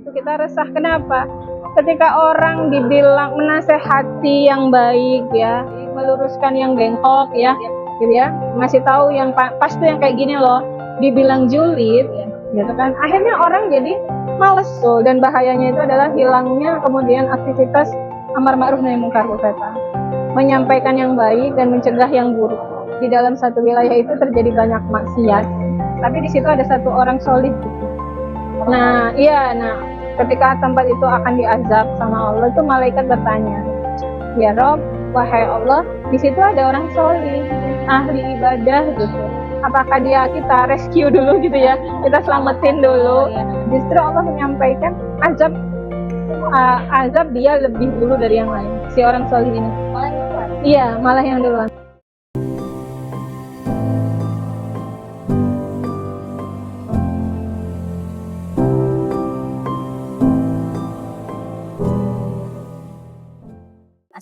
itu kita resah. Kenapa? Ketika orang dibilang menasehati yang baik ya, meluruskan yang bengkok ya, gitu ya, masih tahu yang pas tuh yang kayak gini loh, dibilang julid, gitu kan. Akhirnya orang jadi males tuh, dan bahayanya itu adalah hilangnya kemudian aktivitas amar ma'ruf nahi munkar, menyampaikan yang baik dan mencegah yang buruk. Di dalam satu wilayah itu terjadi banyak maksiat, tapi di situ ada satu orang solih. Nah, ketika tempat itu akan diazab sama Allah, itu malaikat bertanya, ya Rob, wahai Allah, di situ ada orang solih, ahli ibadah gitu. Apakah kita rescue dulu gitu ya, kita selamatin dulu? Justru Allah menyampaikan azab dia lebih dulu dari yang lain, si orang solih ini. Iya, malah yang duluan.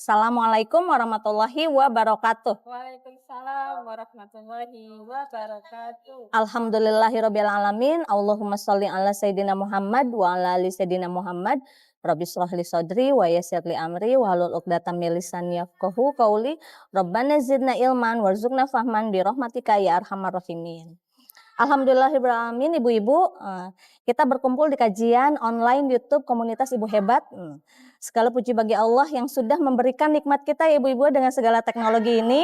Assalamualaikum warahmatullahi wabarakatuh. Waalaikumsalam warahmatullahi wabarakatuh. Alhamdulillahirabbil alamin. Allahumma sholli ala sayyidina Muhammad wa ala ali sayyidina Muhammad. Rabbi shrah li sadri wa yassir li amri wahlul 'uqdatam min lisani yafqahu qauli. Rabbana zidna ilman warzuqna fahman bi rahmatika ya arhamar rahimin. Alhamdulillahirabbil alamin, ibu-ibu, kita berkumpul di kajian online YouTube Komunitas Ibu Hebat. Segala puji bagi Allah yang sudah memberikan nikmat kita ya ibu-ibu dengan segala teknologi ini.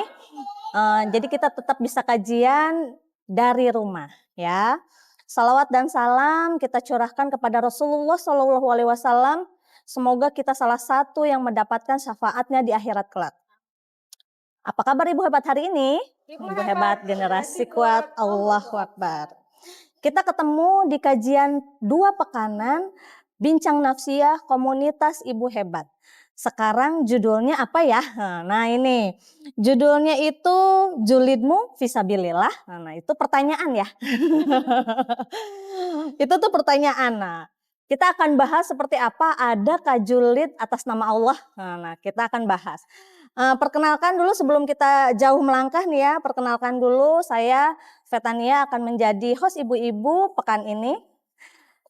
Jadi kita tetap bisa kajian dari rumah ya. Salawat dan salam kita curahkan kepada Rasulullah SAW. Semoga kita salah satu yang mendapatkan syafaatnya di akhirat kelak. Apa kabar Ibu Hebat hari ini? Ibu Hebat generasi kuat, Allahu Akbar. Kita ketemu di kajian 2 pekanan Bincang Nafsiyah Komunitas Ibu Hebat. Sekarang judulnya apa ya? Nah ini, judulnya itu Julidmu Fisabilillah. Nah itu pertanyaan ya. Itu tuh pertanyaan. Nah, kita akan bahas seperti apa adakah julid atas nama Allah. Nah kita akan bahas. Perkenalkan dulu sebelum kita jauh melangkah nih ya, perkenalkan dulu saya Fetania akan menjadi host ibu-ibu pekan ini.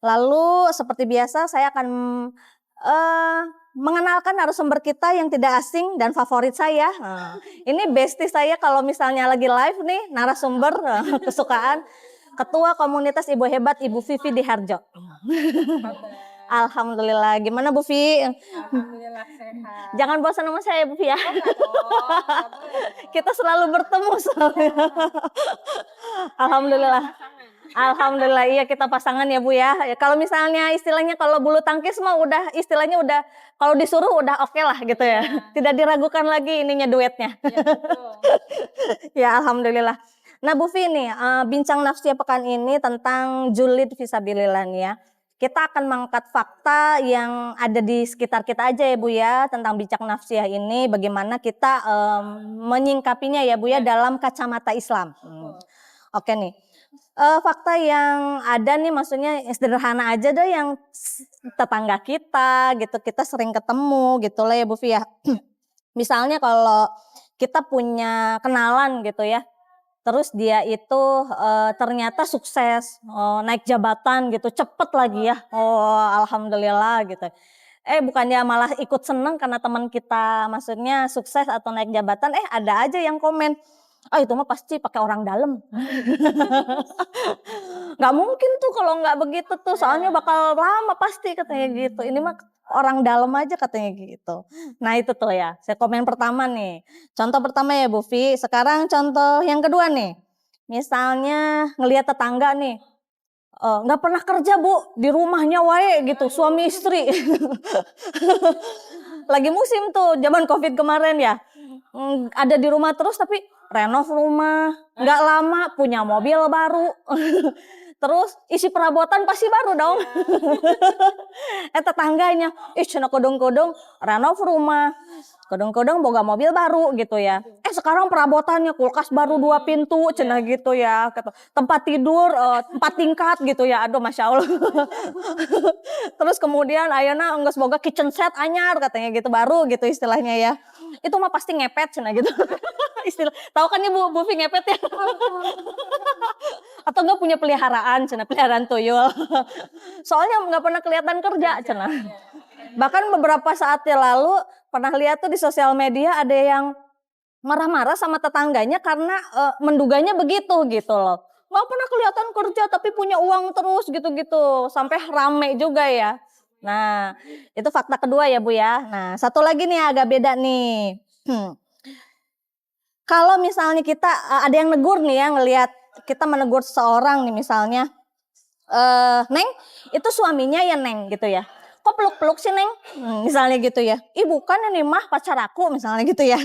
Lalu seperti biasa saya akan mengenalkan narasumber kita yang tidak asing dan favorit saya. Ini bestie saya kalau misalnya lagi live nih, narasumber kesukaan Ketua Komunitas Ibu Hebat Ibu Vivi Diharjo. Alhamdulillah, gimana Bu Vi? Alhamdulillah sehat. Jangan bosan sama saya Bu Vi ya. Kita selalu bertemu soalnya. Alhamdulillah. Alhamdulillah, iya kita pasangan ya Bu ya. Kalau misalnya istilahnya kalau bulu tangkis mah udah istilahnya udah kalau disuruh udah oke lah gitu ya. Tidak diragukan lagi ininya duetnya. Ya, betul. Ya alhamdulillah. Nah Bu Vi nih, bincang nafsiyah pekan ini tentang julid fisabilillah nih ya. Kita akan mengangkat fakta yang ada di sekitar kita aja ya Bu ya tentang bincang nafsiyah ini, bagaimana kita menyingkapinya ya Bu ya dalam kacamata Islam. Oke nih. Fakta yang ada nih maksudnya sederhana aja deh yang tetangga kita gitu, kita sering ketemu gitu lah ya Bu Fia. Misalnya kalau kita punya kenalan gitu ya, terus dia itu ternyata sukses, naik jabatan gitu, cepet lagi ya, alhamdulillah gitu. Bukannya malah ikut seneng karena teman kita maksudnya sukses atau naik jabatan, ada aja yang komen, itu mah pasti pakai orang dalam. Nggak mungkin tuh kalau nggak begitu tuh, soalnya bakal lama pasti katanya gitu. Ini mah orang dalam aja katanya gitu. Nah itu tuh ya, saya komen pertama nih. Contoh pertama ya Bu Vi, sekarang contoh yang kedua nih. Misalnya ngelihat tetangga nih, nggak pernah kerja Bu, di rumahnya wae gitu, suami istri. Lagi musim tuh, zaman Covid kemarin ya. Ada di rumah terus tapi renov rumah, nggak lama punya mobil baru. Terus isi perabotan pasti baru dong. Tetangganya, cenah kodong-kodong renov rumah, kodong-kodong boga mobil baru gitu ya. sekarang perabotannya kulkas baru 2 pintu cenah gitu ya, kata tempat tidur 4 tingkat gitu ya, aduh Masya Allah. Terus kemudian ayeuna geus boga kitchen set anyar katanya gitu, baru gitu istilahnya ya. Itu mah pasti ngepet cenah gitu. Istilah tahu kan Ibu Bufi ngepet ya? Atau enggak punya peliharaan cenah, peliharaan tuyul. Soalnya nggak pernah kelihatan kerja cenah. Bahkan beberapa saat yang lalu pernah lihat tuh di sosial media ada yang marah-marah sama tetangganya karena menduganya begitu gitu loh. Nggak pernah kelihatan kerja tapi punya uang terus gitu-gitu. Sampai rame juga ya. Nah itu fakta kedua ya Bu ya. Nah satu lagi nih agak beda nih. Kalau misalnya kita ada yang negur nih ya, ngelihat kita menegur seseorang nih misalnya. Neng itu suaminya ya Neng gitu ya. Kok peluk-peluk sih Neng? Misalnya gitu ya. Ih bukan ini mah pacar aku misalnya gitu ya.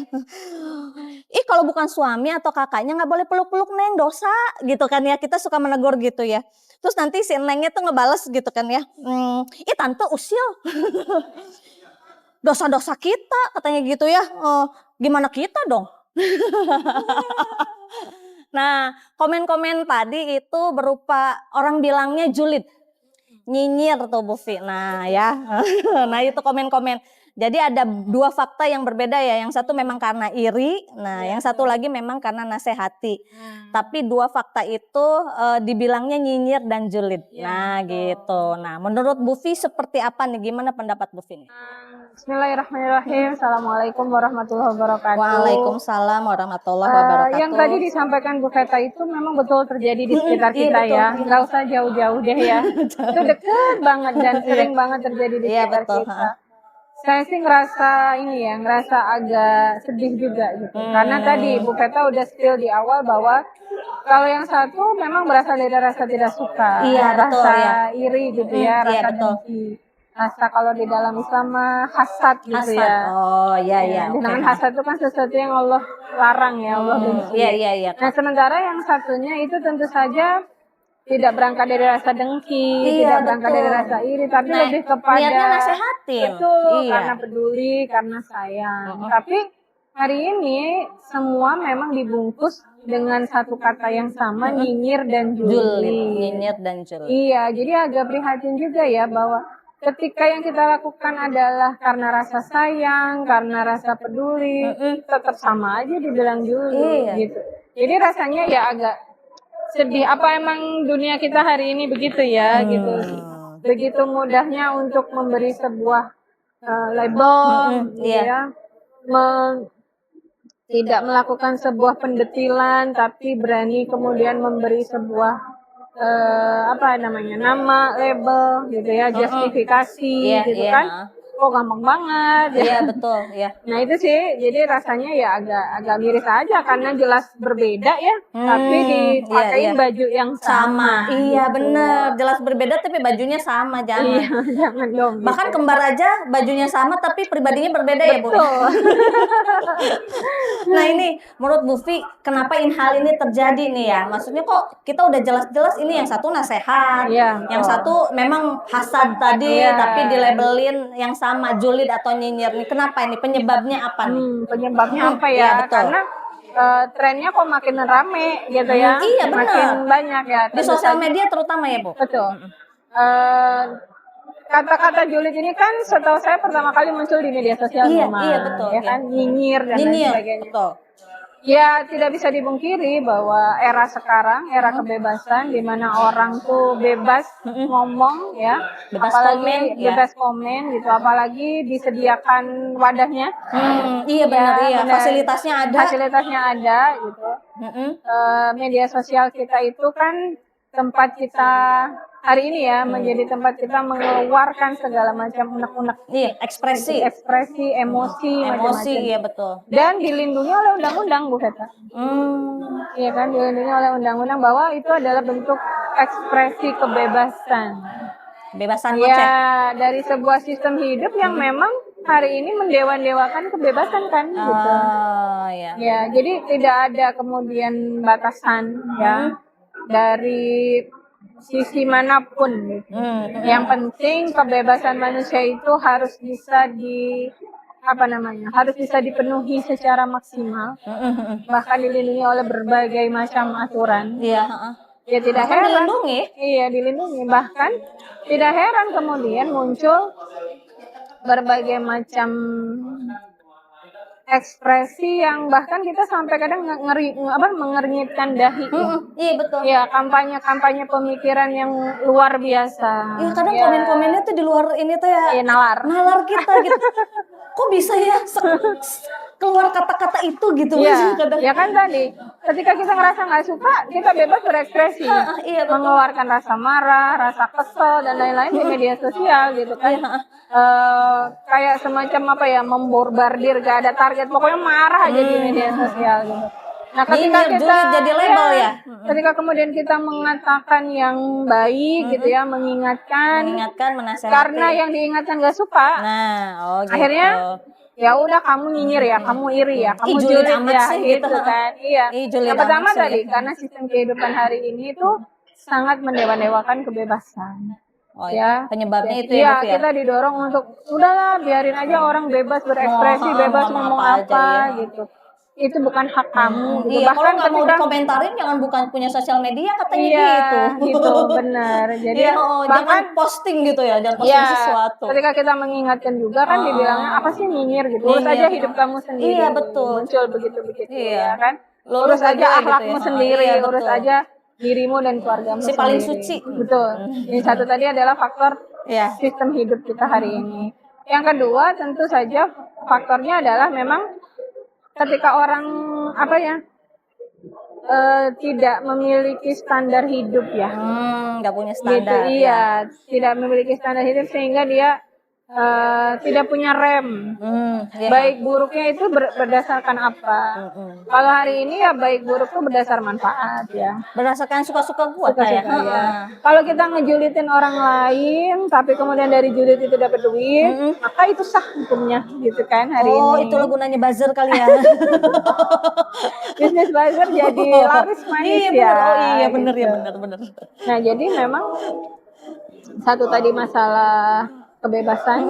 Ih kalau bukan suami atau kakaknya nggak boleh peluk-peluk Neng, dosa gitu kan ya. Kita suka menegur gitu ya. Terus nanti si Nengnya tuh ngebales gitu kan ya. Ih tante usil. Dosa-dosa kita katanya gitu ya. Gimana kita dong? Nah komen-komen tadi itu berupa orang bilangnya julid. Nyinyir tuh Bu Fi. Nah ya, nah itu komen-komen. Jadi ada 2 fakta yang berbeda ya. Yang satu memang karena iri, nah yang satu lagi memang karena nasehati. Tapi 2 fakta itu dibilangnya nyinyir dan julid. Nah gitu. Nah menurut Bu Fi seperti apa nih? Gimana pendapat Bu Fi nih? Bismillahirrahmanirrahim. Assalamualaikum warahmatullahi wabarakatuh. Waalaikumsalam warahmatullahi Yang wabarakatuh. tadi disampaikan Bu Feta itu memang betul terjadi di sekitar Iya, kita betul. ya. Nggak usah jauh-jauh deh ya. Itu deket banget dan sering banget terjadi di Iya sekitar betul. kita. Saya sih ngerasa agak sedih juga gitu. Karena tadi Bu Feta udah spill di awal bahwa kalau yang satu memang berasal dari rasa tidak suka, Iya, betul, rasa ya. iri gitu ya, Iya, rasa betul. dengki. Rasa kalau di dalam Islam mah hasad gitu Hasad. ya. Oh iya iya. Oke. Dengan hasad itu kan sesuatu yang Allah larang ya, Allah benci. Iya iya iya. Nah sementara yang satunya itu tentu saja tidak berangkat dari rasa dengki, Iya, tidak berangkat betul. dari rasa iri, tapi Nah, lebih kepada niatnya nasehatin. betul, Iya. karena peduli, karena sayang. Tapi hari ini semua memang dibungkus dengan satu kata yang sama, nyinyir dan Julid, julid. nyinyir dan julid. Iya, jadi agak prihatin juga ya bahwa ketika yang kita lakukan adalah karena rasa sayang, karena rasa peduli, tetap sama aja dibilang julid gitu. Jadi rasanya ya agak sedih. Apa emang dunia kita hari ini begitu ya gitu. Begitu mudahnya untuk memberi sebuah label gitu ya. Tidak melakukan sebuah pendetilan tapi berani kemudian memberi sebuah nama, label gitu ya, justifikasi gitu kan. Oh gampang banget. Iya betul ya. Nah itu sih, jadi rasanya ya agak miris aja karena jelas berbeda ya, tapi dipakein baju yang sama. Iya gitu. bener, jelas berbeda tapi bajunya sama, jangan. Iya, jangan dong. Bahkan gitu. kembar aja bajunya sama tapi pribadinya berbeda ya Bu. Betul. Nah ini menurut Bu Fi, kenapa hal ini terjadi nih ya? Maksudnya kok kita udah jelas-jelas ini yang satu nasehat, yang satu memang hasad tadi, tapi dilabelin yang sama julid atau nyinyir nih. Kenapa ini? Penyebabnya apa nih? Penyebabnya apa ya? Iya, betul. Karena trennya kok makin rame gitu ya. Iya benar. Makin banyak ya. Di sosial media terutama ya Bu. Betul. Kata-kata julid ini kan setahu saya pertama kali muncul di media sosial memang. Iya betul. Ya kan, nyinyir dan lain sebagainya. Betul. Ya tidak bisa dipungkiri bahwa era sekarang, era kebebasan di mana orang tuh bebas ngomong ya, Bebas apalagi komen, bebas komen gitu, apalagi disediakan wadahnya. Iya benar, iya. benar. Fasilitasnya ada. Fasilitasnya ada gitu. Media sosial kita itu kan tempat kita hari ini ya menjadi tempat kita mengeluarkan segala macam unek-unek. Iya, ekspresi, emosi, macam-macam. Iya betul. Dan dilindungi oleh undang-undang Bu Feta. Iya kan, dilindungi oleh undang-undang bahwa itu adalah bentuk ekspresi kebebasan. Kebebasan ya, dari sebuah sistem hidup yang memang hari ini mendewa-dewakan kebebasan kan gitu. Iya. Ya, jadi tidak ada kemudian batasan ya dari sisi manapun gitu. Yang penting kebebasan manusia itu harus bisa apa namanya, harus bisa dipenuhi secara maksimal, bahkan dilindungi oleh berbagai macam aturan. Iya, heeh. Ya tidak Bahkan heran, dilindungi. iya dilindungi, bahkan tidak heran kemudian muncul berbagai macam ekspresi yang bahkan kita sampai kadang mengernyitkan dahi. Iya betul. Ya, kampanye-kampanye pemikiran yang luar biasa. Iya kadang Ya, komen-komennya tuh di luar ini tuh ya, ya nalar. nalar kita gitu. Kok bisa ya keluar kata-kata itu gitu Iya, Mas, kadang. ya kan tadi, ketika kita ngerasa nggak suka, kita bebas berekspresi, Iya betul. mengeluarkan rasa marah, rasa kesel dan lain-lain di media sosial gitu kan. Iya, Kayak semacam apa ya, memborbardir, gak ada target, pokoknya marah aja di media sosial gitu. Nah, ketika Nyinyir, kita julid jadi label ya. ketika kemudian kita mengatakan yang baik gitu ya, mengingatkan, menasehati. karena yang diingatkan gak suka, Nah, oh gitu. akhirnya ya udah kamu nyinyir ya, kamu iri ya, kamu julid julid amat ya sih gitu gitu. kan. Iya. Julid Yang pertama amat sih, tadi ya. karena sistem kehidupan hari ini itu sangat mendewa-dewakan kebebasan. Oh, Ya, penyebabnya itu iya, ya, Bu, ya? kita didorong untuk udahlah biarin aja orang bebas berekspresi, bebas ngomong apa, aja, ya. gitu. Itu bukan hak kamu gitu. Iya, kalau Bahkan nggak mau ketika dikomentarin jangan bukan punya sosial media katanya iya, gitu. gitu benar. Jadi Iya, bahkan jangan posting gitu ya, jangan posting ya, sesuatu. ketika kita mengingatkan juga kan dibilangnya apa sih nyinyir gitu. Urus aja hidup kamu sendiri. Iya, betul. Muncul begitu-begitu Iya. ya kan. Lulus Urus aja aja gitu akhlakmu ya. sendiri, Iya, urus betul. aja dirimu dan keluargamu Si paling sendiri. suci. Betul. Ini satu tadi adalah faktor Iya. sistem hidup kita hari ini. Yang kedua tentu saja faktornya adalah memang ketika orang apa ya tidak memiliki standar hidup ya. Nggak punya Gitu, standar. iya, tidak memiliki standar hidup sehingga dia tidak punya rem. Iya. Baik buruknya itu berdasarkan apa? Kalau hari ini ya baik buruk itu berdasar manfaat ya. Berdasarkan suka-suka gua Suka-suka, kayak. ya. Kalau kita ngejulitin orang lain, tapi kemudian dari julid itu dapat duit, maka itu sah hukumnya, gitu kan hari ini. Oh, itulah gunanya buzzer kali ya. Bisnis buzzer jadi laris manis Iya, ya. bener. Oh iya, bener gitu. ya, bener. Nah, jadi memang satu tadi masalah kebebasan,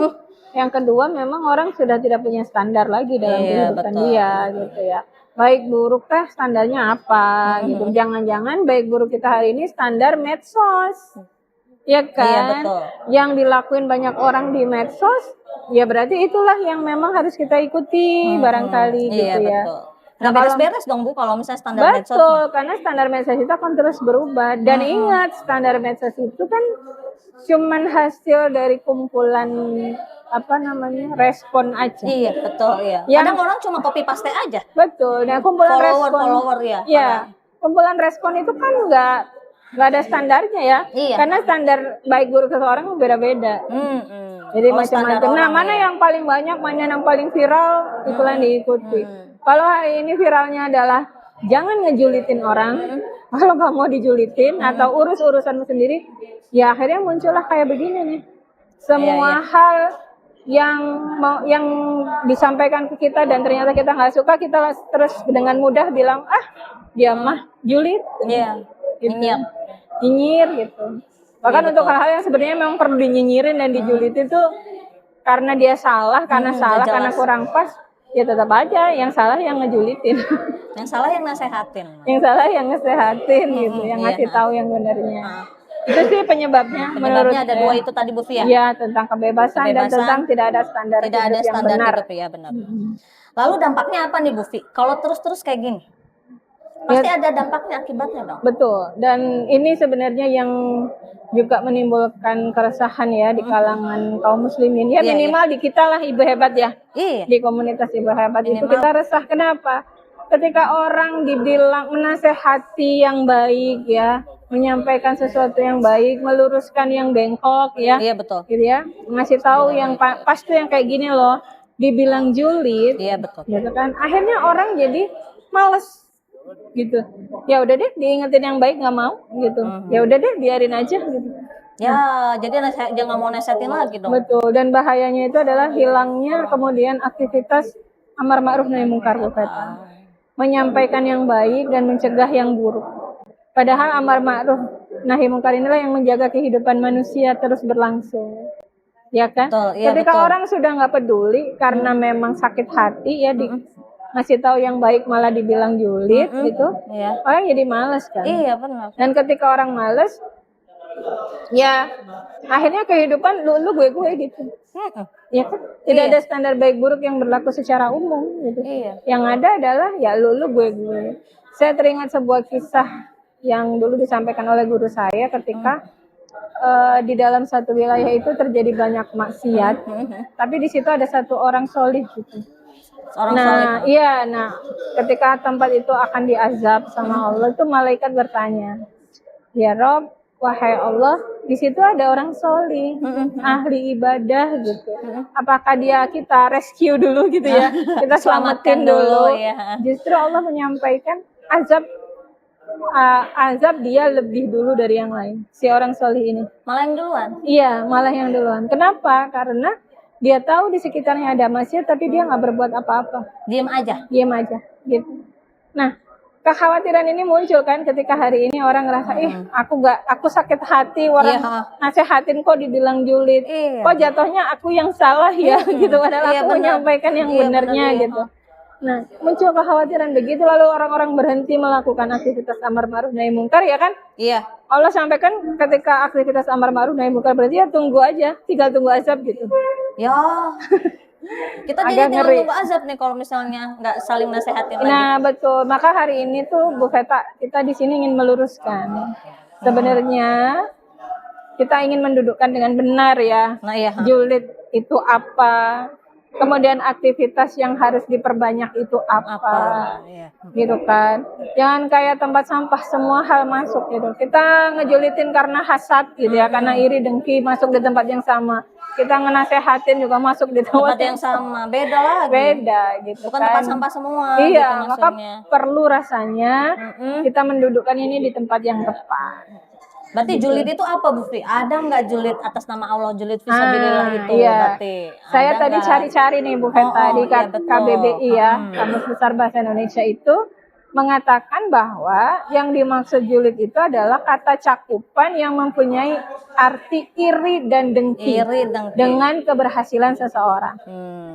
yang kedua memang orang sudah tidak punya standar lagi dalam kehidupan dia gitu ya. Baik buruk teh standarnya apa gitu. Jangan-jangan baik buruk kita hari ini standar medsos. Ya kan? Iya, betul. Yang dilakuin banyak orang di medsos, ya berarti itulah yang memang harus kita ikuti barangkali gitu ya. Betul. Nggak beres-beres dong Bu kalau misalnya standar medsos. Betul, karena standar medsos itu akan terus berubah. Dan ingat, standar medsos itu kan cuman hasil dari kumpulan respon aja. Iya, betul ya. Kadang orang cuma copy paste aja. Betul. Nah, kumpulan follower ya. Iya. Kumpulan respon itu kan nggak ada standarnya ya. Iya. Karena standar baik buruk seseorang beda-beda. Jadi macam-macam. Nah, mana yang paling banyak, mana yang paling viral, itulah yang diikuti. Kalau hari ini viralnya adalah jangan ngejulitin orang. Kalau nggak mau dijulitin atau urus urusanmu sendiri, ya akhirnya muncullah kayak begini nih. Semua hal yang disampaikan ke kita dan ternyata kita nggak suka, kita terus dengan mudah bilang dia mah julid. Iya. Gitu. Nyinyir gitu. Bahkan untuk hal-hal yang sebenarnya memang perlu dinyinyirin dan dijulitin itu karena dia salah, karena kurang pas. Ya tetap aja yang salah yang ngejulitin. Yang salah yang nasehatin. Yang salah yang nasehatin gitu, yang ngasih tahu yang benarnya. Itu sih penyebabnya menurut ada dua itu tadi Bu Fia. Iya, tentang kebebasan dan tentang tidak ada standar hidup yang benar. Ya, benar. Lalu dampaknya apa nih Bu Fi? Kalau terus-terus kayak gini? Pasti ada dampaknya, akibatnya dong. Betul. Dan ini sebenarnya yang juga menimbulkan keresahan ya di kalangan kaum muslimin. Ya minimal di kita lah Ibu Hebat ya. Iya. Di komunitas Ibu Hebat itu kita resah. Kenapa? Ketika orang dibilang menasehati yang baik ya, menyampaikan sesuatu yang baik, meluruskan yang bengkok ya. Iya betul. Gitu ya. Ngasih tahu yang pas tuh yang kayak gini loh. Dibilang julid. Iya betul. Gitu kan. Akhirnya orang jadi males gitu. Ya udah deh diingetin yang baik nggak mau gitu. Ya udah deh biarin aja gitu. Ya, jadi jangan mau nasehatin lagi dong. Betul. Dan bahayanya itu adalah hilangnya kemudian aktivitas amar ma'ruf nahi munkar Bu Feta. Menyampaikan yang baik dan mencegah yang buruk. Padahal amar ma'ruf nahi munkar inilah yang menjaga kehidupan manusia terus berlangsung. ya kan? Betul, iya Ketika betul. orang sudah nggak peduli karena memang sakit hati ya ngasih tahu yang baik malah dibilang julid gitu, Iya. orang jadi malas kan. Iya benar. Dan ketika orang malas, ya akhirnya kehidupan lu gue gitu. Ya kan? Tidak Iya. ada standar baik buruk yang berlaku secara umum gitu. Iya. Yang ada adalah ya lu gue. Saya teringat sebuah kisah yang dulu disampaikan oleh guru saya ketika di dalam satu wilayah itu terjadi banyak maksiat, tapi di situ ada satu orang solih gitu. Seorang soleh. Iya, ketika tempat itu akan diazab sama Allah, itu malaikat bertanya, ya Rob, wahai Allah, di situ ada orang solih, ahli ibadah gitu. Apakah kita rescue dulu gitu ya, kita selamatin dulu? Ya. Justru Allah menyampaikan azab dia lebih dulu dari yang lain, si orang solih ini. Malah yang duluan. Iya, malah yang duluan. Kenapa? Karena dia tahu di sekitarnya ada maksiat, tapi dia nggak berbuat apa-apa. Diam aja. Diam aja, gitu. Nah, kekhawatiran ini muncul kan ketika hari ini orang ngerasa, aku sakit hati, orang nasehatin kok dibilang julid. Iya. Kok jatuhnya aku yang salah ya, gitu. Padahal aku menyampaikan yang benernya gitu. Nah, muncul kekhawatiran begitu, lalu orang-orang berhenti melakukan aktivitas amar ma'ruf nahi mungkar, ya kan? Iya. Allah sampaikan ketika aktivitas amar ma'ruf nahi mungkar berarti ya tunggu aja, tinggal tunggu azab gitu. Ya. Kita jadi tinggal tunggu azab nih kalau misalnya nggak saling nasehatin lagi. Nah, betul. Maka hari ini tuh Bu Feta, kita di sini ingin meluruskan. Sebenarnya kita ingin mendudukkan dengan benar ya. Nah, iya. Julid itu apa? Kemudian aktivitas yang harus diperbanyak itu apa? Iya. Gitu kan. Jangan kayak tempat sampah semua hal masuk gitu. Kita ngejulitin karena hasad gitu ya, karena iri dengki masuk di tempat yang sama. Kita ngenasehatin juga masuk di tempat yang sama. Beda lagi. Beda gitu. Bukan kan. tempat sampah semua. Iya, gitu maka maksudnya. perlu rasanya kita mendudukkan ini di tempat yang tepat. Berarti julid itu apa, Bu Fi? Ada nggak julid atas nama Allah, julid fisabilillah itu? Iya. Berarti saya ada tadi nggak? cari-cari nih Bu Feta di iya, betul. KBBI ya, Kamus Besar Bahasa Indonesia itu mengatakan bahwa yang dimaksud julid itu adalah kata cakupan yang mempunyai arti iri dan dengki, dengan keberhasilan seseorang.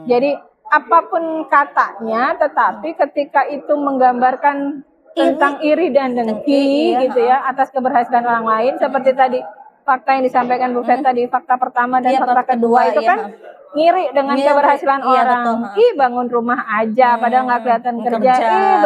Jadi apapun katanya, tetapi ketika itu menggambarkan tentang iri dan dengki gitu ya atas keberhasilan orang lain, seperti tadi fakta yang disampaikan Bu Feta di fakta pertama dan fakta kedua itu kan ngiri dengan keberhasilan orang. Betul. Bangun rumah aja padahal nggak kelihatan kerja.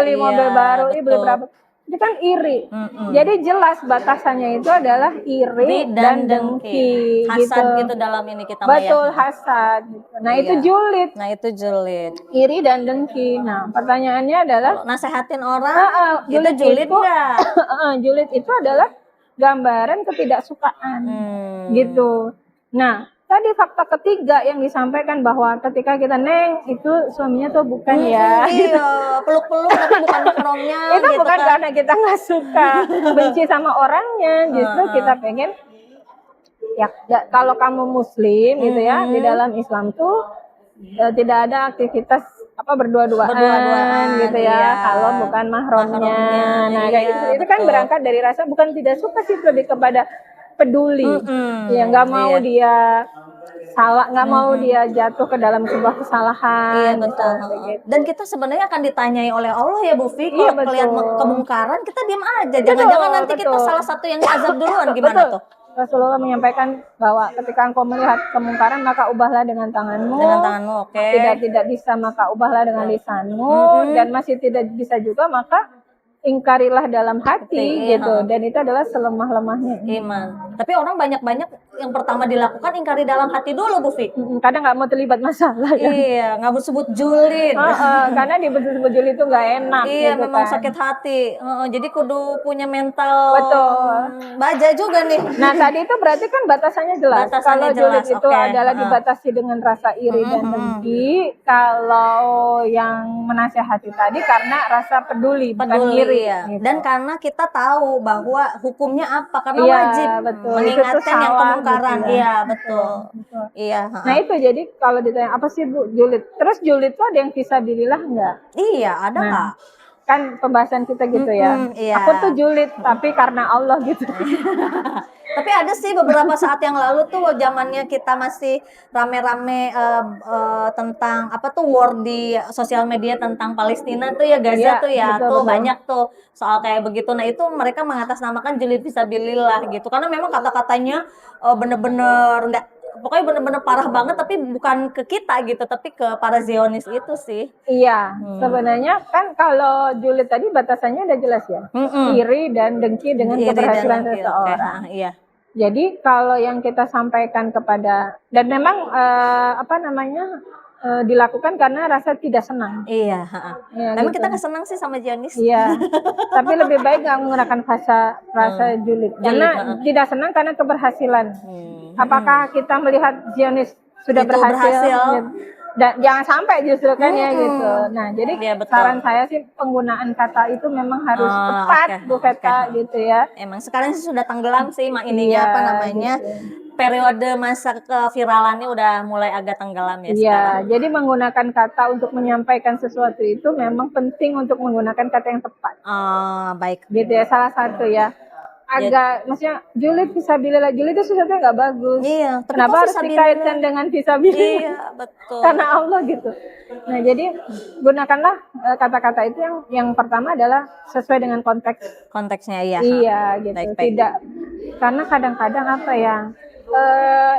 Beli mobil baru, beli berapa. Itu kan iri. Jadi jelas batasannya itu adalah iri dan dengki. Hasad gitu dalam ini kita Betul, hasad. Gitu. Nah itu julid. Nah itu julid. Iri dan dengki. Nah pertanyaannya adalah, nasehatin orang itu julid nggak? Julid itu adalah gambaran ketidaksukaan. Gitu. Nah tadi fakta ketiga yang disampaikan bahwa ketika kita neng itu suaminya tuh bukan ya. Iya, peluk-peluk tapi bukan mahramnya. Itu gitu bukan kan. karena kita nggak suka, benci sama orangnya, justru kita pengen ya kalau kamu muslim gitu ya, di dalam Islam tuh tidak ada aktivitas berdua-duaan gitu ya, kalau bukan mahramnya. Nah kayak itu kan berangkat dari rasa bukan tidak suka sih, lebih kepada peduli. Ya nggak mau dia salah, nggak mau dia jatuh ke dalam sebuah kesalahan. Iya betul. Dan kita sebenarnya akan ditanyai oleh Allah ya Bu Fi, kalau melihat kemungkaran kita diam aja. Jangan-jangan nanti kita salah satu yang azab duluan, gimana tuh? Rasulullah menyampaikan bahwa ketika engkau melihat kemungkaran maka ubahlah dengan tanganmu. Dengan tanganmu, oke. Tidak bisa maka ubahlah dengan lisanmu, dan masih tidak bisa juga maka ingkarilah dalam hati gitu. Dan itu adalah selemah-lemahnya iman. Tapi orang banyak-banyak yang pertama dilakukan ingkari dalam hati dulu Bu Fi. Kadang nggak mau terlibat masalah kan? Iya, nggak sebut julid. Karena disebut julid itu nggak enak. Iya, gitu memang kan. sakit hati. Jadi kudu punya mental. Betul. Baja juga nih. Nah tadi itu berarti kan batasannya jelas. Kalau julid itu adalah dibatasi dengan rasa iri dan dengki. Kalau yang menasehati tadi karena rasa peduli, bukan iri. Ya. Gitu. Dan karena kita tahu bahwa hukumnya apa, karena wajib mengingatkan yang kemungkaran. Gitu ya. Iya betul. Iya. Nah itu jadi kalau ditanya apa sih Bu julid? Terus julid itu ada yang fisabilillah enggak? Iya ada nggak? kan pembahasan kita gitu ya. Iya. Aku tuh julid tapi karena Allah gitu. Tapi ada sih beberapa saat yang lalu tuh zamannya kita masih rame-rame tentang apa tuh war di sosial media tentang Palestina tuh ya, Gaza Iya, tuh ya, betul, tuh betul. banyak tuh soal kayak begitu. Nah itu mereka mengatasnamakan julid fisabilillah gitu, karena memang kata-katanya bener-bener nggak, pokoknya bener-bener parah banget, tapi bukan ke kita gitu, tapi ke para Zionis itu sih. Iya, sebenarnya kan kalau julid tadi batasannya udah jelas ya. Iri dan dengki dengan Iri dan keberhasilan dengki, oke. seseorang. Iya. Jadi kalau yang kita sampaikan kepada, dan memang dilakukan karena rasa tidak senang. Iya, Ya, memang gitu. kita nggak senang sih sama Zionis. Iya, tapi lebih baik nggak menggunakan rasa julid. Karena tidak senang karena keberhasilan. Apakah kita melihat Zionis sudah Itu berhasil? berhasil. Dan jangan sampai justru kan ya gitu. Nah, jadi Iya, betul. saran saya sih penggunaan kata itu memang harus tepat, Bu Veta, gitu ya. Emang sekarang sih sudah tenggelam sih ininya, Iya, apa namanya, gitu. periode masa keviralannya udah mulai agak tenggelam ya Iya, sekarang. jadi menggunakan kata untuk menyampaikan sesuatu itu memang penting untuk menggunakan kata yang tepat. Baik. Gitu ya, salah satu ya. Agak, maksudnya julid fisabilillah, julid itu sesuatu yang nggak bagus. Iya, tapi kenapa kok harus fisabilillah? dikaitkan dengan fisabilillah? Iya, betul. Karena Allah gitu. Nah, jadi gunakanlah kata-kata itu yang pertama adalah sesuai dengan konteks. Konteksnya iya. Iya, gitu. Baik. Tidak, karena kadang-kadang apa ya,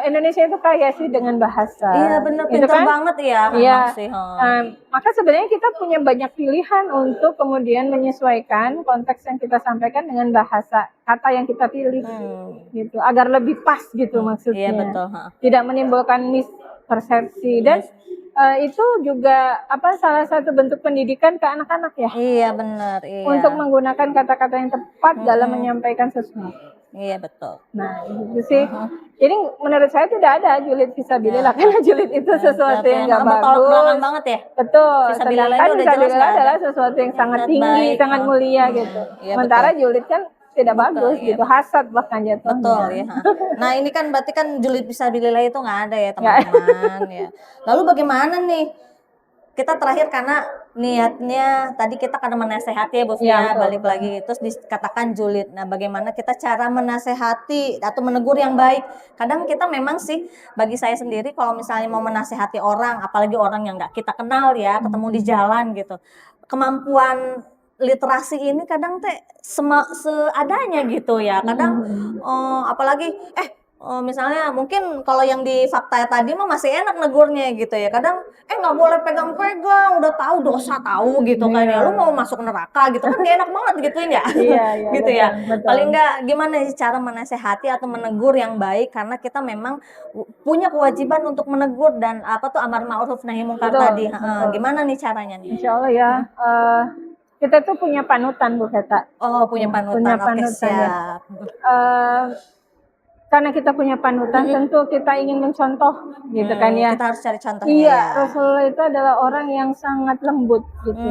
Indonesia itu kaya sih dengan bahasa. Iya benar, gitu pintar kan? banget ya. Iya. Sih, Maka sebenarnya kita punya banyak pilihan untuk kemudian menyesuaikan konteks yang kita sampaikan dengan bahasa kata yang kita pilih, gitu, agar lebih pas gitu maksudnya. Iya betul. Tidak menimbulkan mispersepsi dan itu juga salah satu bentuk pendidikan ke anak-anak ya. Iya benar. Iya. Untuk menggunakan kata-kata yang tepat dalam menyampaikan sesuatu. Iya betul. Nah itu sih. Jadi menurut saya tidak ada julid fisabilillah, karena julid itu sesuatu yang nggak bagus. Bertolak belakang banget ya. Betul. Fisabilillah Sedangkan itu udah jelas fisabilillah nggak adalah sesuatu yang sangat tinggi, baik, sangat mulia gitu. Iya, Sementara julid kan tidak bagus iya, gitu, hasad bahkan jatuhnya. Betul ya. Nah ini kan berarti kan julid fisabilillah itu nggak ada ya teman-teman ya. Lalu bagaimana nih? Kita terakhir karena niatnya tadi kita karena menasehati ya Bu Fia, balik lagi terus dikatakan julid. Nah bagaimana kita cara menasehati atau menegur yang baik? Kadang kita memang sih, bagi saya sendiri kalau misalnya mau menasehati orang, apalagi orang yang nggak kita kenal ya, ketemu di jalan gitu, kemampuan literasi ini kadang seadanya gitu ya. Kadang apalagi misalnya mungkin kalau yang di fakta tadi mah masih enak negurnya gitu ya. Kadang nggak boleh pegang-pegang, udah tahu dosa tahu gitu kan ya. Lu mau masuk neraka gitu kan gak enak banget gituin ya. Iya, gitu betul, ya. betul. Paling nggak gimana sih cara menasehati atau menegur yang baik, karena kita memang punya kewajiban untuk menegur dan apa tuh amar ma'ruf nahi munkar tadi. Gimana nih caranya nih? Insya Allah ya. Kita tuh punya panutan Bu Veta. Oh punya panutan. Punya panutan siap. Ya. Karena kita punya panutan, tentu kita ingin mencontoh, gitu kan ya. Kita harus cari contohnya. Iya, ya. Rasulullah itu adalah orang yang sangat lembut, gitu.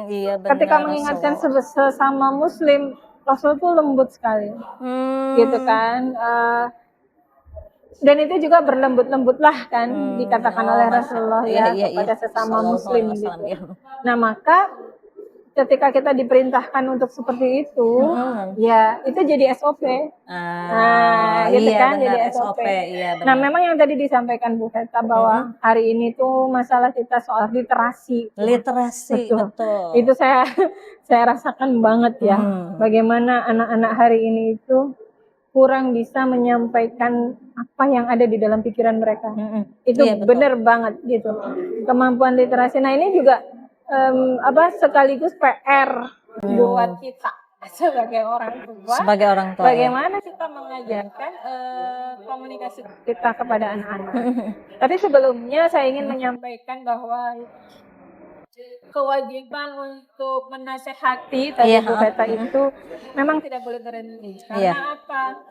Iya, benar, ketika mengingatkan sesama Muslim, Rasul itu lembut sekali, gitu kan. Dan itu juga berlembut-lembutlah kan, dikatakan oleh Rasulullah kepada sesama Muslim, gitu. Nah maka ketika kita diperintahkan untuk seperti itu, ya itu jadi SOP. Gitu iya, kan, benar, jadi SOP. Iya, nah, memang yang tadi disampaikan Bu Veta bahwa hari ini tuh masalah kita soal literasi. Literasi, betul. Itu saya rasakan banget ya. Bagaimana anak-anak hari ini itu kurang bisa menyampaikan apa yang ada di dalam pikiran mereka. Itu benar banget gitu. Kemampuan literasi. Nah ini juga sekaligus PR buat kita sebagai orang tua. Bagaimana kita mengajarkan komunikasi kita kepada anak-anak. Tapi sebelumnya saya ingin menyampaikan bahwa kewajiban untuk menasehati tadi Bu Veta itu memang tidak boleh berhenti. Karena apa?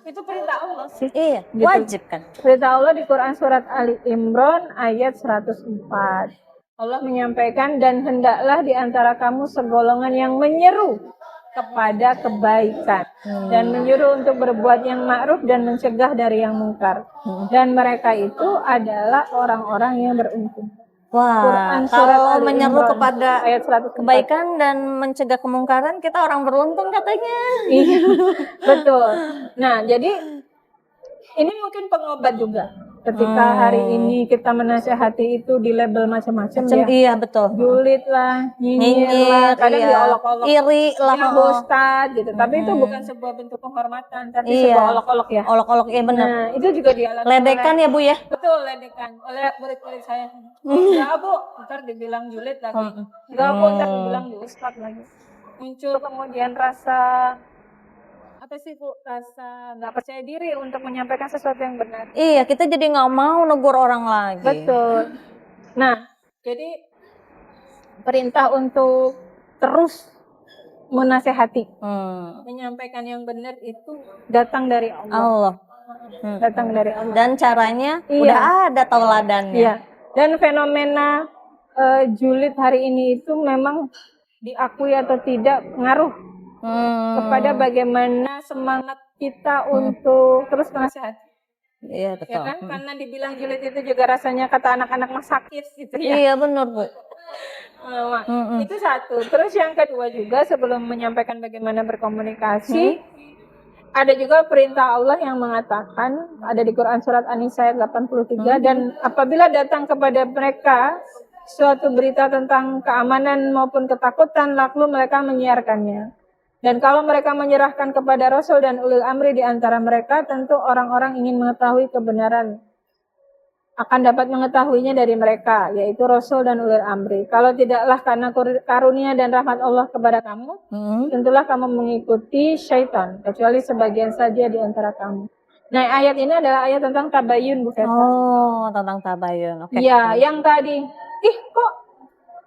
Itu perintah Allah sih. Iya, gitu. Wajib kan. Perintah Allah di Quran surat Ali Imran ayat 104. Allah menyampaikan, dan hendaklah di antara kamu segolongan yang menyeru kepada kebaikan dan menyuruh untuk berbuat yang ma'ruf dan mencegah dari yang mungkar. Dan mereka itu adalah orang-orang yang beruntung. Wah, Quran surat kalau Ali menyeru Imran, kepada ayat 104. kebaikan dan mencegah kemungkaran, kita orang beruntung katanya. Iya, betul. Nah, jadi ini mungkin pengobat juga. Ketika hari ini kita menasehati itu di label macam-macam ya. Iya betul. Julid lah, nyinyir lah, kadang iya. diolok-olok. Iri lah. Ya Ustadz gitu. Tapi itu bukan sebuah bentuk penghormatan, tapi Iya. sebuah olok-olok ya. Olok-olok, iya benar. Nah, itu juga dialami Ledekan ya Bu ya? betul, ledekan oleh murid-murid saya. Enggak Bu, ntar dibilang julid lagi. Enggak Bu, ntar dibilang di Ustadz lagi. Muncul kemudian rasa apa sih Bu, rasa nggak percaya diri untuk menyampaikan sesuatu yang benar. Iya, kita jadi nggak mau negur orang lagi. Betul. Nah, jadi perintah untuk terus menasehati, menyampaikan yang benar itu datang dari Allah. Datang dari Allah. Dan caranya Iya. udah ada tauladannya. Iya. Dan fenomena julid hari ini itu memang diakui atau tidak ngaruh kepada bagaimana semangat kita untuk terus menasehati. Iya betul. Ya kan? Karena dibilang julid itu juga rasanya kata anak-anak mah sakit gitu ya. Iya benar Bu. Itu satu. Terus yang kedua juga sebelum menyampaikan bagaimana berkomunikasi, ada juga perintah Allah yang mengatakan, ada di Quran surat An-Nisa ayat 83, dan apabila datang kepada mereka suatu berita tentang keamanan maupun ketakutan, lalu mereka menyiarkannya. Dan kalau mereka menyerahkan kepada Rasul dan ulil amri di antara mereka, tentu orang-orang ingin mengetahui kebenaran akan dapat mengetahuinya dari mereka, yaitu Rasul dan ulil amri. Kalau tidaklah karena karunia dan rahmat Allah kepada kamu, tentulah kamu mengikuti syaitan, kecuali sebagian saja di antara kamu. Nah, ayat ini adalah ayat tentang tabayun, Bu Feta. Oh, tentang tabayun. Oke. Iya, yang tadi, kok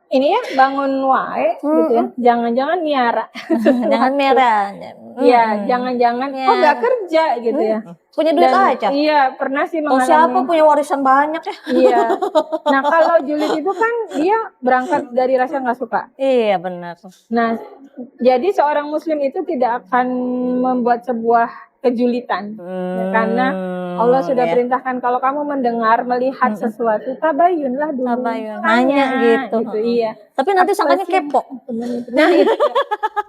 ini ya bangun wae gitu ya, jangan-jangan miara. Jangan merah. Iya, jangan-jangan kok nggak kerja gitu ya. Punya duit aja. Iya, pernah sih mengalami. Siapa punya warisan banyak ya? Iya. Nah, kalau julid itu kan dia berangkat dari rasa nggak suka. Iya, benar. Nah, jadi seorang muslim itu tidak akan membuat sebuah kejulitan. Ya, karena Allah sudah perintahkan kalau kamu mendengar, melihat sesuatu, tabayunlah dulu. Tabayun. Nanya gitu. Iya. Tapi nanti sangkanya kepo. Nah, itu.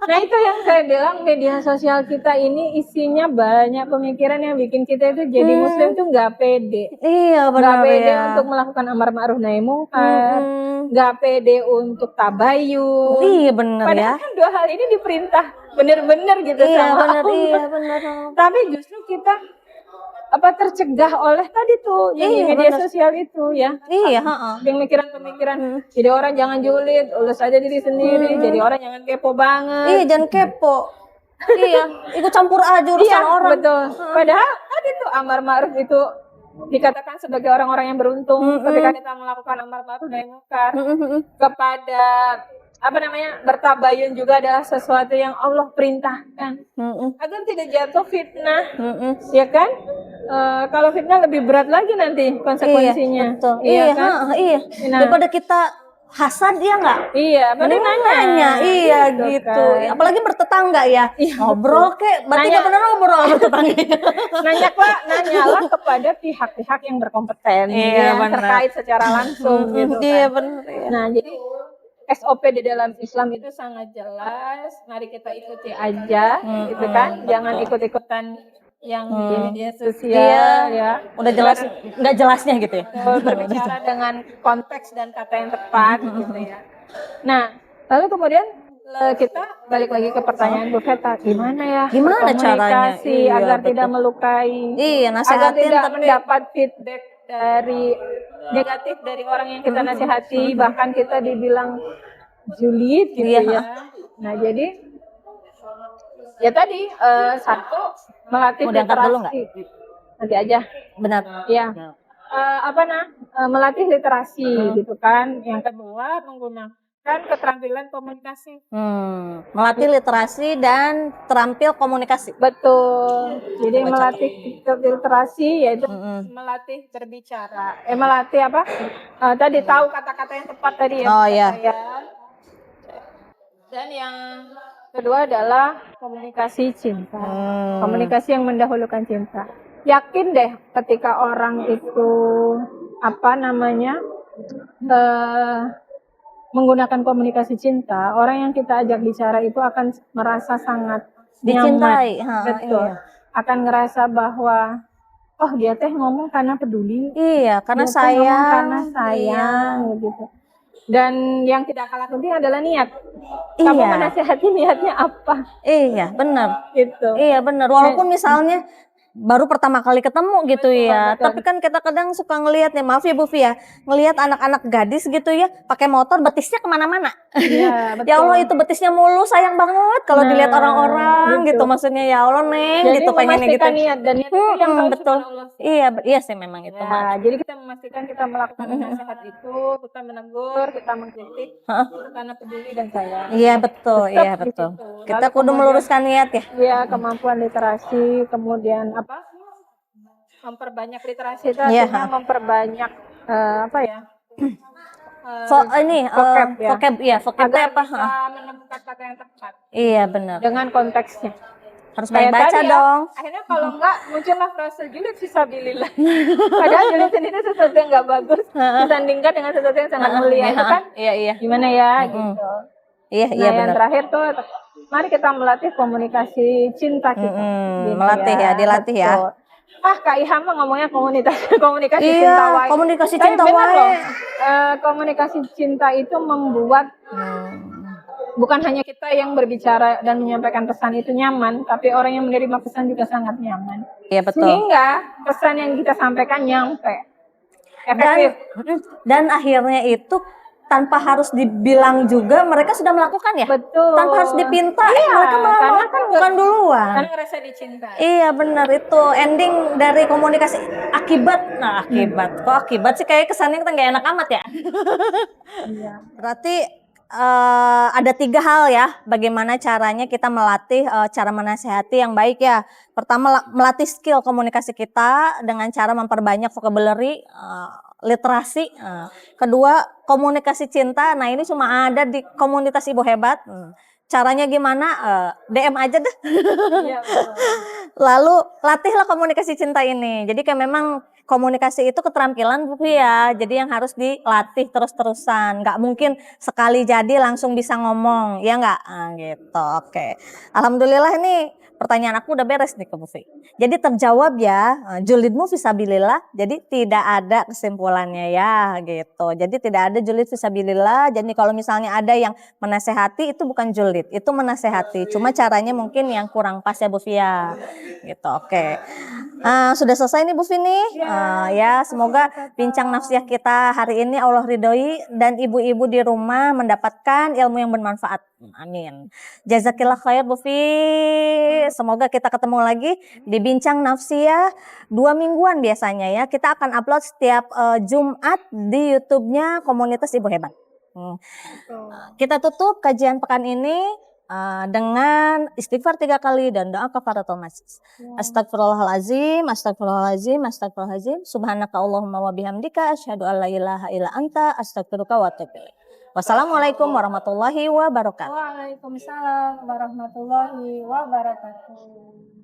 Nah, itu yang saya bilang, media sosial kita ini isinya banyak pemikiran yang bikin kita itu jadi muslim tuh nggak pede. Iya, benar. Nggak pede ya. untuk melakukan amar ma'ruf nahi munkar. Nggak pede untuk tabayun. Iya, benar ya. Padahal kan dua hal ini diperintah bener-bener gitu iya, sama bener, Allah. Iya, benar. Tapi justru kita tercegah oleh tadi tuh yang di media sosial itu ya. Iya, Pemikiran-pemikiran. Jadi orang jangan julid, urus aja diri sendiri. Jadi orang jangan kepo banget. Iya, jangan kepo. Iya, ikut campur aja urusan orang. Betul. Padahal tadi tuh amar ma'ruf itu dikatakan sebagai orang-orang yang beruntung ketika kita melakukan amar ma'ruf nahi munkar. Kepada bertabayun juga adalah sesuatu yang Allah perintahkan agar tidak jatuh fitnah, ya kan? Kalau fitnah lebih berat lagi nanti konsekuensinya. Iya, betul. Iya, kan? Iya. Nah, daripada kita hasad ya nggak? Iya, mending nanya. Iya gitu. Kan. Apalagi bertetangga ya. Ngobrol kek, berarti nggak pernah ngobrol bertetangga. Nanyalah kepada pihak-pihak yang berkompeten, yang terkait secara langsung gitu. Iya, kan. benar. Iya. Nah, jadi SOP di dalam Islam itu sangat jelas. Mari kita ikuti aja, gitu kan? Jangan ikut-ikutan yang di media sosial, ya. Udah jelas, nggak jelasnya gitu ya. Berbicara dengan konteks dan kata yang tepat, gitu ya. Nah, lalu kemudian kita balik lagi ke pertanyaan Bu Feta, gimana ya? Gimana caranya? Komunikasi agar tidak melukai, Iya, agar nasihatin tidak tapi mendapat feedback dari negatif dari orang yang kita nasihati, bahkan kita dibilang julid gitu ya. Nah, jadi ya tadi satu melatih literasi. Nanti aja. Benar. Ya. Melatih literasi gitu kan. Yang kedua menggunakan keterampilan komunikasi. Melatih literasi dan terampil komunikasi. Betul. Jadi melatih literasi yaitu melatih berbicara. Melatih apa? Tadi tahu kata-kata yang tepat tadi ya. Oh iya. Dan yang kedua adalah komunikasi cinta. Komunikasi yang mendahulukan cinta. Yakin deh ketika orang itu eh, menggunakan komunikasi cinta, orang yang kita ajak bicara itu akan merasa sangat nyaman. Dicintai. Betul. Iya. Akan ngerasa bahwa oh dia teh ngomong karena peduli, Iya, karena dia teh ngomong sayang. karena sayang gitu. Dan yang tidak kalah penting adalah niat. Kamu Iya. menasihati niatnya apa Iya, benar. gitu. Iya, benar. Walaupun misalnya baru pertama kali ketemu gitu ya. betul. Tapi kan kita kadang suka ngelihat ya, maaf ya Bu Fi ya, ngelihat anak-anak gadis gitu ya, pakai motor betisnya kemana-mana. Iya, betul. Ya Allah itu betisnya mulus, sayang banget kalau dilihat orang-orang gitu. Maksudnya ya Allah Neng Jadi gitu pengennya gitu. memastikan niat dan niat itu yang tahu Betul. cuma Allah. Iya, iya sih memang itu mah. Ya, jadi kita memastikan kita melakukan nasihat itu, kita menegur, kita mengkritik, karena peduli dan sayang. Iya betul, Tetap iya di betul. situ. Kita Lalu kudu kemudian- meluruskan niat ya. Iya, kemampuan literasi, kemudian apa? Memperbanyak literasi itu Iya, artinya memperbanyak apa ya? vocab ya. Vocab, iya, vocab Agar apa? bisa menemukan kata yang tepat Iya benar. dengan konteksnya. Harus Kayak banyak baca tadi ya, dong. akhirnya kalau enggak muncullah frase julid fisabilillah. Padahal julid sendiri sesuatu yang enggak bagus disandingkan dengan sesuatu yang sangat mulia itu kan. Iya, iya. Gimana ya gitu. Iya, Nah, iya yang benar. terakhir tuh mari kita melatih komunikasi cinta kita. Gitu melatih ya, dilatih ya. Betul. Kak Iham mah ngomongnya komunikasi Iya, cinta wae. komunikasi Tapi cinta benar wae. loh, komunikasi cinta itu membuat bukan hanya kita yang berbicara dan menyampaikan pesan itu nyaman, tapi orang yang menerima pesan juga sangat nyaman. Iya betul. Sehingga pesan yang kita sampaikan nyampe. Efektif. Dan akhirnya itu tanpa harus dibilang juga mereka sudah melakukan ya. Betul. Tanpa harus dipinta, Iya, mereka karena kan bukan duluan. Karena ngerasa dicintai. Iya benar itu ending dari komunikasi akibat. Nah akibat, kok akibat sih kayak kesannya kita nggak enak amat ya. Iya. Berarti ada 3 hal ya bagaimana caranya kita melatih cara menasehati yang baik ya. Pertama melatih skill komunikasi kita dengan cara memperbanyak vocabulary, literasi. Kedua komunikasi cinta. Nah ini cuma ada di komunitas Ibu Hebat. Caranya gimana? DM aja deh. Iya, Lalu latihlah komunikasi cinta ini. Jadi kayak memang komunikasi itu keterampilan Bu ya. Jadi yang harus dilatih terus-terusan. Nggak mungkin sekali jadi langsung bisa ngomong. Ya nggak? Gitu. Oke. Alhamdulillah ini pertanyaan aku udah beres nih ke Bu Fi. Jadi terjawab ya. Julidmu fisabilillah. Jadi tidak ada kesimpulannya ya gitu. Jadi tidak ada julid fisabilillah. Jadi kalau misalnya ada yang menasehati itu bukan julid. Itu menasehati. Cuma caranya mungkin yang kurang pas ya Bu Fi ya. Gitu. Oke. Sudah selesai nih Bu Fi nih. Ya semoga bincang nafsiyah kita hari ini Allah ridhoi dan ibu-ibu di rumah mendapatkan ilmu yang bermanfaat. Amin. Jazakillah khair Bu Fi. Semoga kita ketemu lagi di bincang nafsiyah 2 mingguan biasanya ya. Kita akan upload setiap Jumat di YouTube-nya Komunitas Ibu Hebat. Kita tutup kajian pekan ini dengan istighfar 3 kali dan doa kafaratul majlis. Astagfirullahalazim, astagfirullahalazim, astagfirullahalazim. Subhanaka Allahumma wa bihamdika asyhadu an la ilaha illa anta astaghfiruka wa atubu ilaik. Wassalamualaikum warahmatullahi wabarakatuh. Waalaikumsalam warahmatullahi wabarakatuh.